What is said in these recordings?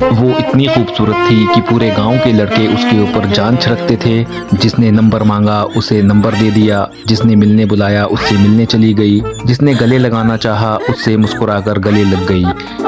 वो इतनी खूबसूरत थी कि पूरे गांव के लड़के उसके ऊपर जान छिड़कते थे। जिसने नंबर मांगा उसे नंबर दे दिया, जिसने मिलने बुलाया उससे मिलने चली गई, जिसने गले लगाना चाहा उससे मुस्कुराकर गले लग गई।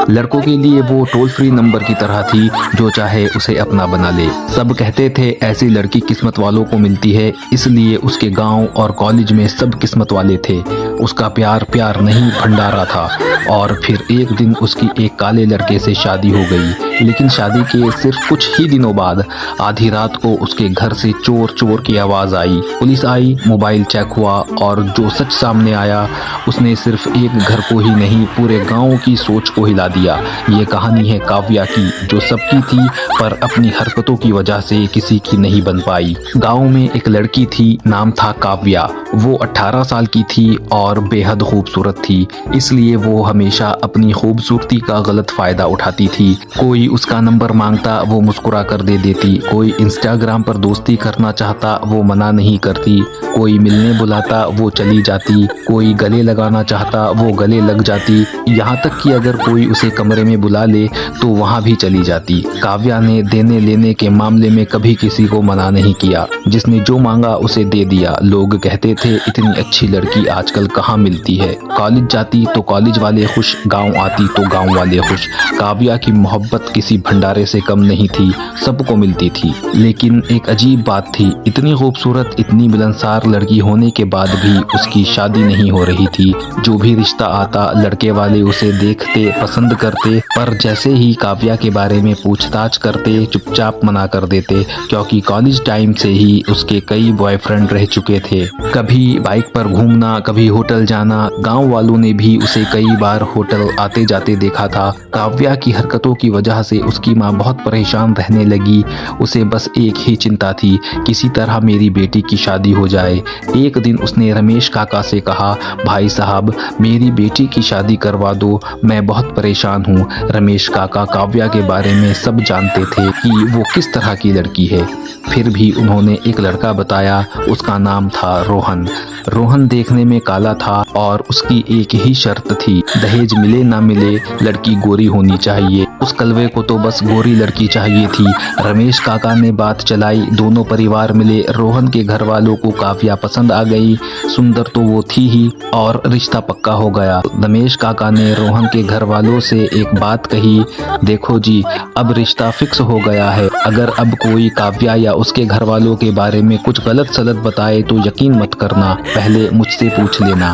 लड़कों के लिए वो टोल फ्री नंबर की तरह थी, जो चाहे उसे अपना बना ले। सब कहते थे ऐसी लड़की किस्मत वालों को मिलती है, इसलिए उसके गांव और कॉलेज में सब किस्मत वाले थे। उसका प्यार प्यार नहीं भंडारा था। और फिर एक दिन उसकी एक काले लड़के से शादी हो गई। लेकिन शादी के सिर्फ कुछ ही दिनों बाद आधी रात को उसके घर से चोर चोर की आवाज आई। पुलिस आई, मोबाइल चेक हुआ और जो सच सामने आया उसने सिर्फ एक घर को ही नहीं पूरे गांव की सोच को हिला दिया। ये कहानी है काव्या की, जो सबकी थी पर अपनी हरकतों की वजह से किसी की नहीं बन पाई। गांव में एक लड़की थी, नाम था काव्या। वो 18 साल की थी और बेहद खूबसूरत थी, इसलिए वो हमेशा अपनी खूबसूरती का गलत फायदा उठाती थी। कोई उसका नंबर मांगता वो मुस्कुरा कर दे देती, कोई इंस्टाग्राम पर दोस्ती करना चाहता वो मना नहीं करती, कोई मिलने बुलाता वो चली जाती, कोई गले लगाना चाहता वो गले लग जाती, यहाँ तक कि अगर कोई उसे कमरे में बुला ले तो वहाँ भी चली जाती। काव्या ने देने लेने के मामले में कभी किसी को मना नहीं किया, जिसने जो मांगा उसे दे दिया। लोग कहते थे इतनी अच्छी लड़की आजकल कहाँ मिलती है। कॉलेज जाती तो कॉलेज वाले खुश, गांव आती तो गांव वाले खुश। काव्या की मोहब्बत किसी भंडारे से कम नहीं थी, सबको मिलती थी। लेकिन एक अजीब बात थी, इतनी खूबसूरत इतनी मिलनसार लड़की होने के बाद भी उसकी शादी नहीं हो रही थी। जो भी रिश्ता आता लड़के वाले उसे देखते पसंद करते, पर जैसे ही काव्या के बारे में पूछताछ करते चुपचाप मना कर देते, क्योंकि कॉलेज टाइम से ही उसके कई बॉयफ्रेंड रह चुके थे। कभी बाइक पर घूमना, कभी होटल जाना। गांव वालों ने भी उसे कई बार होटल आते जाते देखा था। काव्या की हरकतों की वजह से उसकी माँ बहुत परेशान रहने लगी। उसे बस एक ही चिंता थी, किसी तरह मेरी बेटी की शादी हो जाए। एक दिन उसने रमेश काका से कहा, भाई साहब मेरी बेटी की शादी करवा दो, मैं बहुत परेशान हूँ। रमेश काका काव्या के बारे में सब जानते थे कि वो किस तरह की लड़की है। फिर भी उन्होंने एक लड़का बताया, उसका नाम था रोहन। रोहन देखने में काला था और उसकी एक ही शर्त थी, दहेज मिले ना मिले लड़की गोरी होनी चाहिए। उस कलवे को तो बस गोरी लड़की चाहिए थी। रमेश काका ने बात चलाई, दोनों परिवार मिले। रोहन के घर वालों को काव्या पसंद आ गई, सुंदर तो वो थी ही, और रिश्ता पक्का हो गया। रमेश काका ने रोहन के घर वालों से एक बात कही, देखो जी अब रिश्ता फिक्स हो गया है। अगर अब कोई काव्या या उसके घर वालों के बारे में कुछ गलत सलत बताए तो यकीन मत करना, पहले मुझसे पूछ लेना।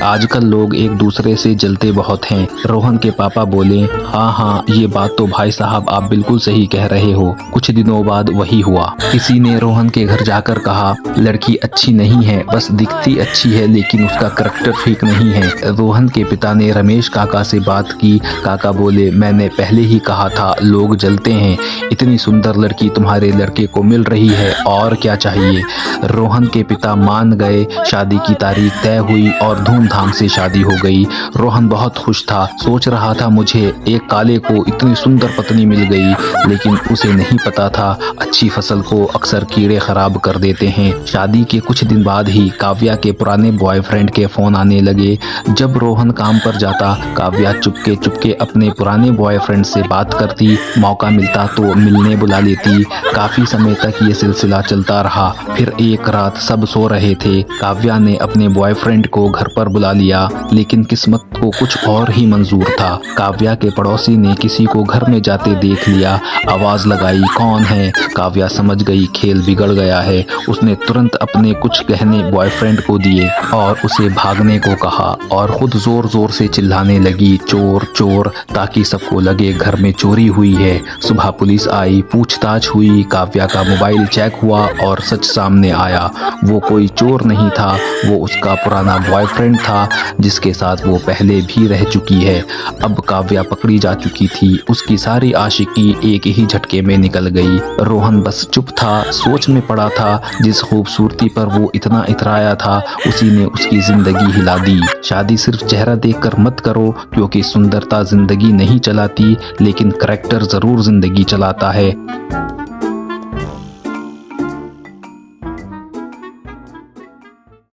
आजकल लोग एक दूसरे से जलते बहुत हैं। रोहन के पापा बोले, हाँ हाँ ये बात तो भाई साहब आप बिल्कुल सही कह रहे हो। कुछ दिनों बाद वही हुआ। किसी ने रोहन के घर जाकर कहा, लड़की अच्छी नहीं है, बस दिखती अच्छी है लेकिन उसका करैक्टर ठीक नहीं है। रोहन के पिता ने रमेश काका से बात की। काका बोले, मैंने पहले ही कहा था लोग जलते हैं, इतनी सुंदर लड़की तुम्हारे लड़के को मिल रही है, और क्या चाहिए। रोहन के पिता मान गए। शादी की तारीख तय हुई और धूमधाम से शादी हो गई। रोहन बहुत खुश था, सोच रहा था मुझे एक काले को इतनी सुंदर पत्नी मिल गई, लेकिन उसे नहीं पता था अच्छी फसल को अक्सर कीड़े खराब कर देते हैं। शादी के कुछ दिन बाद ही काव्या के पुराने बॉयफ्रेंड के फोन आने लगे। जब रोहन काम पर जाता, काव्या चुपके चुपके अपने पुराने बॉयफ्रेंड से बात करती, मौका मिलता तो मिलने बुला लेती। काफी समय तक ये सिलसिला चलता रहा। फिर एक रात सब सो रहे थे, काव्या ने अपने बॉयफ्रेंड को घर पर बुला लिया, लेकिन किस्मत को कुछ और ही मंजूर था। काव्या के पड़ोसी ने किसी को घर में जाते देख लिया, आवाज लगाई, कौन है। काव्या समझ गई खेल बिगड़ गया है। उसने तुरंत अपने कुछ गहने बॉयफ्रेंड को दिए और उसे भागने को कहा, और खुद जोर जोर से चिल्लाने लगी, चोर चोर, ताकि सबको लगे घर में चोरी हुई है। सुबह पुलिस आई, पूछताछ हुई, काव्या का मोबाइल चेक हुआ और सच सामने आया। वो कोई चोर नहीं था, वो उसका पुराना बॉयफ्रेंड था जिसके साथ वो पहले भी रह चुकी है। अब काव्या पकड़ी जा चुकी थी, उसकी सारी आशिकी एक ही झटके में निकल गई। रोहन बस चुप था, सोच में पड़ा था। जिस खूबसूरती पर वो इतना इतराया था, उसी ने उसकी जिंदगी हिला दी। शादी सिर्फ चेहरा देखकर मत करो, क्योंकि सुंदरता जिंदगी नहीं चलाती, लेकिन करैक्टर जरूर जिंदगी चलाता है।